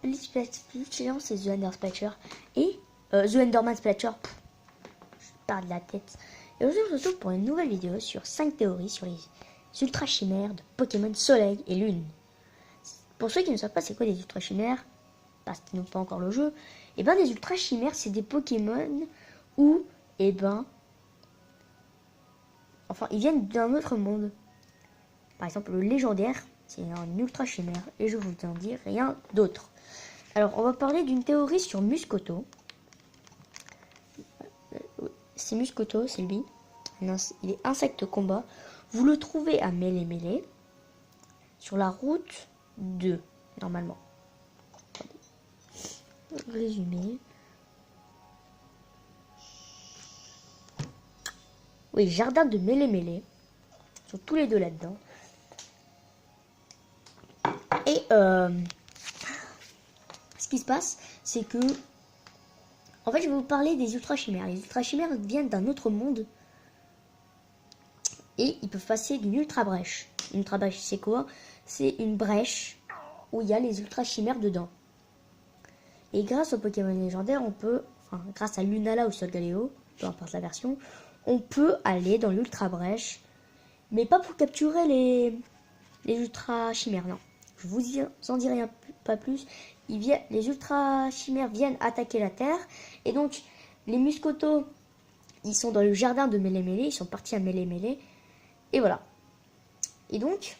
c'est The Ender Spatcher. Et The Enderman Spatcher. Je pars de la tête. Et aujourd'hui, on se retrouve pour une nouvelle vidéo sur 5 théories sur les ultra chimères de Pokémon Soleil et Lune. Pour ceux qui ne savent pas c'est quoi des ultra chimères, parce qu'ils n'ont pas encore le jeu, et ben des ultra chimères c'est des Pokémon où, et ben, enfin ils viennent d'un autre monde. Par exemple le légendaire, c'est un ultra chimère et je vous en dis rien d'autre. Alors on va parler d'une théorie sur Muscoto. C'est Muscoto, c'est lui. Il est insecte combat. Vous le trouvez à Mêlée sur la route 2, normalement. Résumé. Oui, jardin de Mêlée. Ils sont tous les deux là-dedans. Et ce qui se passe, c'est que en fait, je vais vous parler des ultra chimères. Les ultra chimères viennent d'un autre monde. Et ils peuvent passer d'une ultra brèche. Une ultra brèche, c'est quoi? C'est une brèche où il y a les ultra chimères dedans. Et grâce au Pokémon légendaire, on peut, enfin, grâce à Lunala ou Solgaleo, peu importe la version, on peut aller dans l'ultra brèche. Mais pas pour capturer les ultra chimères, non. Je vous en dirai pas plus. Les ultra chimères viennent attaquer la Terre. Et donc, les Muscoto, ils sont dans le jardin de Mêlée. Ils sont partis à Mêlée. Et voilà. Et donc,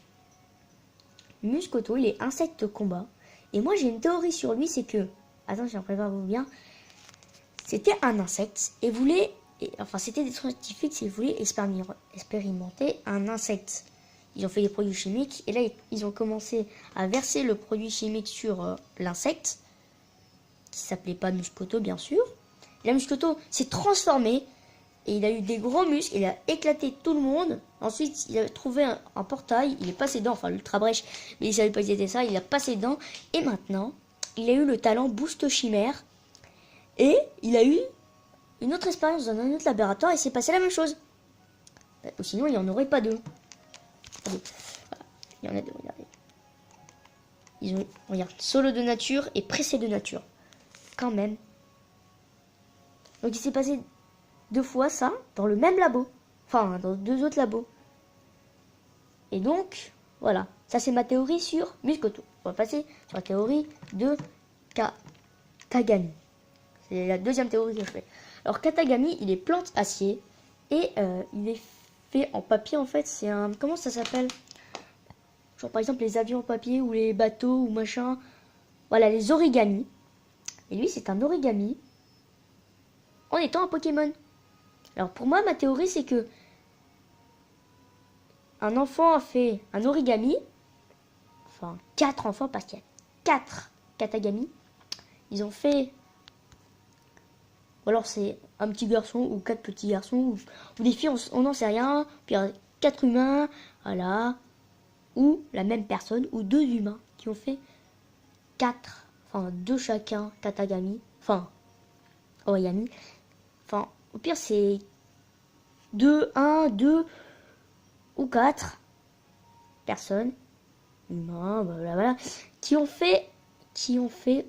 Muscoto, il est insecte combat. Et moi, j'ai une théorie sur lui, c'est que... Attention, préparez-vous bien. C'était un insecte et voulait... Enfin, c'était des scientifiques qui voulaient expérimenter un insecte. Ils ont fait des produits chimiques et là, ils ont commencé à verser le produit chimique sur l'insecte, qui s'appelait pas Muscoto, bien sûr. Et la Muscoto s'est transformé et il a eu des gros muscles, il a éclaté tout le monde. Ensuite, il a trouvé un portail, il est passé dedans, enfin l'ultra brèche, mais il savait pas que c'était ça, il a passé dedans. Et maintenant, il a eu le talent Boost Chimère et il a eu une autre expérience dans un autre laboratoire et c'est passé la même chose. Ou sinon, il n'y en aurait pas deux. Voilà. Il y en a deux, regardez. Ils ont, regarde, solo de nature et pressé de nature. Quand même. Donc il s'est passé 2 fois ça dans le même labo. Enfin, dans 2 autres labos. Et donc, voilà. Ça, c'est ma théorie sur Muscoto. On va passer sur la théorie de Katagami. C'est la deuxième théorie que je fais. Alors, Katagami, il est plante acier. Et il est fait en papier, en fait. C'est un... Comment ça s'appelle? Genre, par exemple, les avions en papier ou les bateaux ou machin. Voilà, les origamis. Et lui, c'est un origami en étant un Pokémon. Alors, pour moi, ma théorie, c'est que un enfant a fait un origami. Enfin, 4 enfants, parce qu'il y a 4 Katagami. Ils ont fait... Ou alors c'est un petit garçon ou 4 petits garçons. Ou des filles, on n'en sait rien. Puis il y a 4 humains, voilà. Ou la même personne, ou 2 humains qui ont fait 4. Enfin, 2 chacun Katagami. Enfin, origami. Enfin, au pire c'est 2, 1, 2 ou 4 personnes. Humains, voilà. Qui ont fait,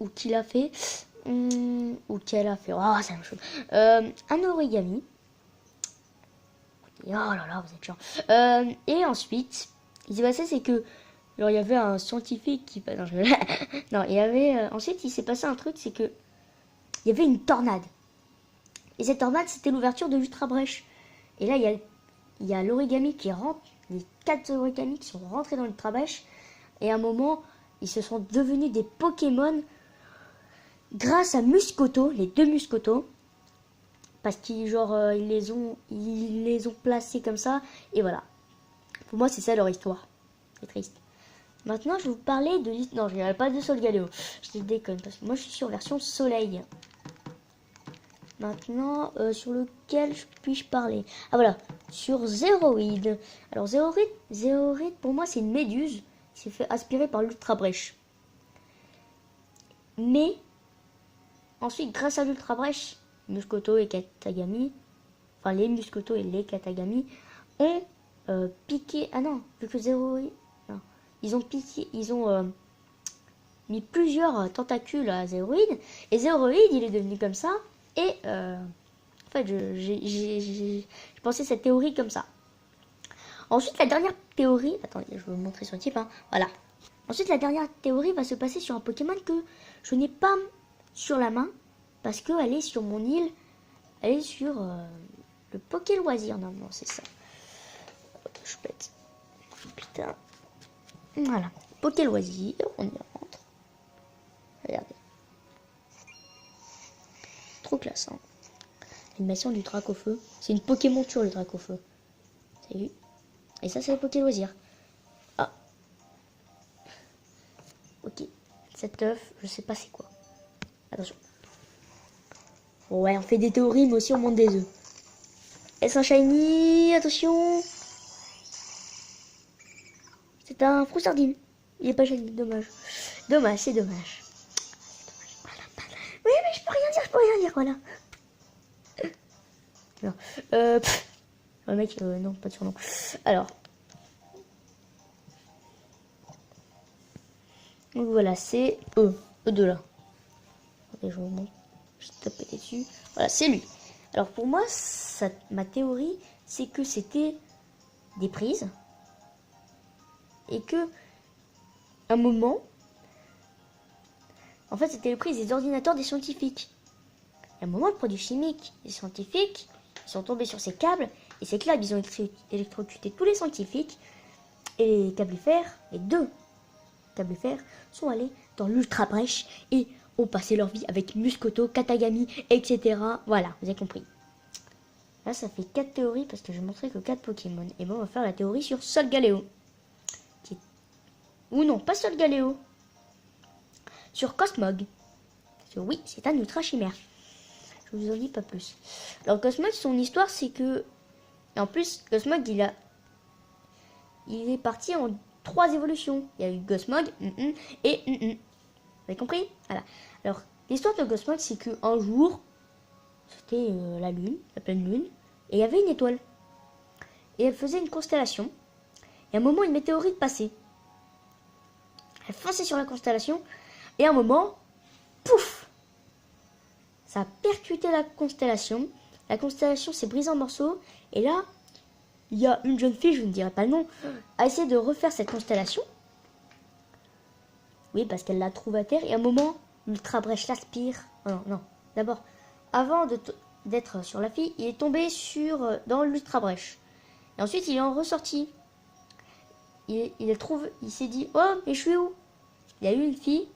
ou qui l'a fait... ou qu'elle a fait, oh c'est la même chose, un origami. Oh là là, vous êtes chiant. Et ensuite, ce qui s'est passé, c'est que, genre, il y avait un scientifique qui, non, non, il y avait, ensuite, il s'est passé un truc, c'est que, il y avait une tornade. Et cette tornade, c'était l'ouverture de l'ultra brèche. Et là, il y a l'origami qui rentre, les 4 origamis qui sont rentrés dans l'ultra brèche. Et à un moment, ils se sont devenus des Pokémon grâce à Muscoto, les 2 Muscoto, parce qu'ils genre ils les ont placés comme ça et voilà. Pour moi c'est ça leur histoire. C'est triste. Maintenant je vais vous parler de non, je n'irai pas de Solgaleo. Je déconne parce que moi je suis sur version Soleil. Maintenant sur lequel puis-je parler? Ah voilà, sur Zéroïde. Alors Zéroïde pour moi c'est une méduse qui s'est fait aspirer par l'ultra brèche. Mais ensuite, grâce à l'ultra brèche, Muscoto et Katagami, enfin les Muscoto et les Katagami, ont piqué. Ah non, vu que Zéroïde. Non. Ils ont piqué. Ils ont mis plusieurs tentacules à Zéroïde. Et Zéroïde, il est devenu comme ça. Et en fait, j'ai pensé cette théorie comme ça. Ensuite, la dernière théorie... Attendez, je vais vous montrer son type. Hein. Voilà. Ensuite, la dernière théorie va se passer sur un Pokémon que je n'ai pas sur la main. Parce qu'elle est sur mon île. Elle est sur le Poké Loisir. Non, c'est ça. Je suis bête. Putain. Voilà. Poké Loisir. On y rentre. Regardez. Trop classe. Hein. L'animation du Dracofeu. C'est une Pokémonture, le Dracofeu. Vous avez vu? Et ça, c'est le Poké Loisir. Ah. Ok. Cet œuf, je sais pas c'est quoi. Attention. Ouais, on fait des théories, mais aussi on monte des œufs. Est-ce un shiny? Attention. C'est un Froussardine. Il est pas shiny, dommage. Dommage, c'est dommage. Oui, mais je peux rien dire, voilà. Non. Le mec, non, pas de surnom. Alors. Donc voilà, c'est E2 là. Attendez, je vous montre. Je tape dessus. Voilà, c'est lui. Alors pour moi, ma théorie, c'est que c'était des prises. Et que, un moment, en fait, c'était les prises des ordinateurs des scientifiques. Et à un moment, le produit chimique des scientifiques, ils sont tombés sur ces câbles. Et ces câbles, ils ont électrocuté tous les scientifiques. Et les câblifères, les deux câblifères, sont allés dans l'ultra brèche et ont passé leur vie avec Muscoto, Katagami, etc. Voilà, vous avez compris. Là, ça fait 4 théories parce que je montrais que 4 Pokémon. Et bon, on va faire la théorie sur Solgaleo. Ou non, pas Solgaleo. Sur Cosmog. Oui, c'est un ultra chimère. Je vous en dis pas plus. Alors Cosmog, son histoire, c'est que... Et en plus, Cosmog, il est parti en 3 évolutions. Il y a eu Cosmog, et Vous avez compris? Voilà. Alors, l'histoire de Cosmog, c'est qu'un jour, c'était la lune, la pleine lune, et il y avait une étoile. Et elle faisait une constellation. Et à un moment, une météorite passait. Elle fonçait sur la constellation, et à un moment, pouf! Ça a percuté la constellation. La constellation s'est brisée en morceaux. Et là, il y a une jeune fille, je ne dirai pas le nom, a essayé de refaire cette constellation. Oui, parce qu'elle la trouve à terre. Et à un moment, l'ultra brèche l'aspire. Non. D'abord, avant d'être sur la fille, il est tombé dans l'ultra brèche. Et ensuite, il est en ressorti. Il s'est dit, oh, mais je suis où? Il y a eu une fille.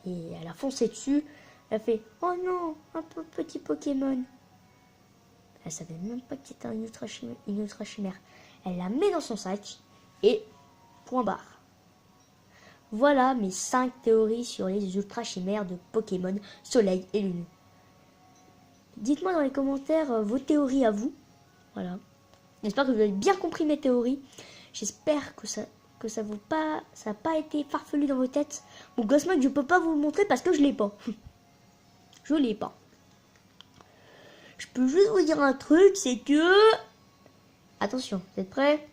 Et elle a foncé dessus. Elle a fait, oh non, un petit Pokémon. Elle savait même pas que c'était une ultra chimère. Elle la met dans son sac. Et point barre. Voilà mes 5 théories sur les ultra chimères de Pokémon Soleil et Lune. Dites-moi dans les commentaires vos théories à vous. Voilà. J'espère que vous avez bien compris mes théories. J'espère que ça n'a pas été farfelu dans vos têtes. Mon Cosmog, je peux pas vous le montrer parce que je l'ai pas. Je l'ai pas. Je peux juste vous dire un truc, c'est que... Attention, vous êtes prêts?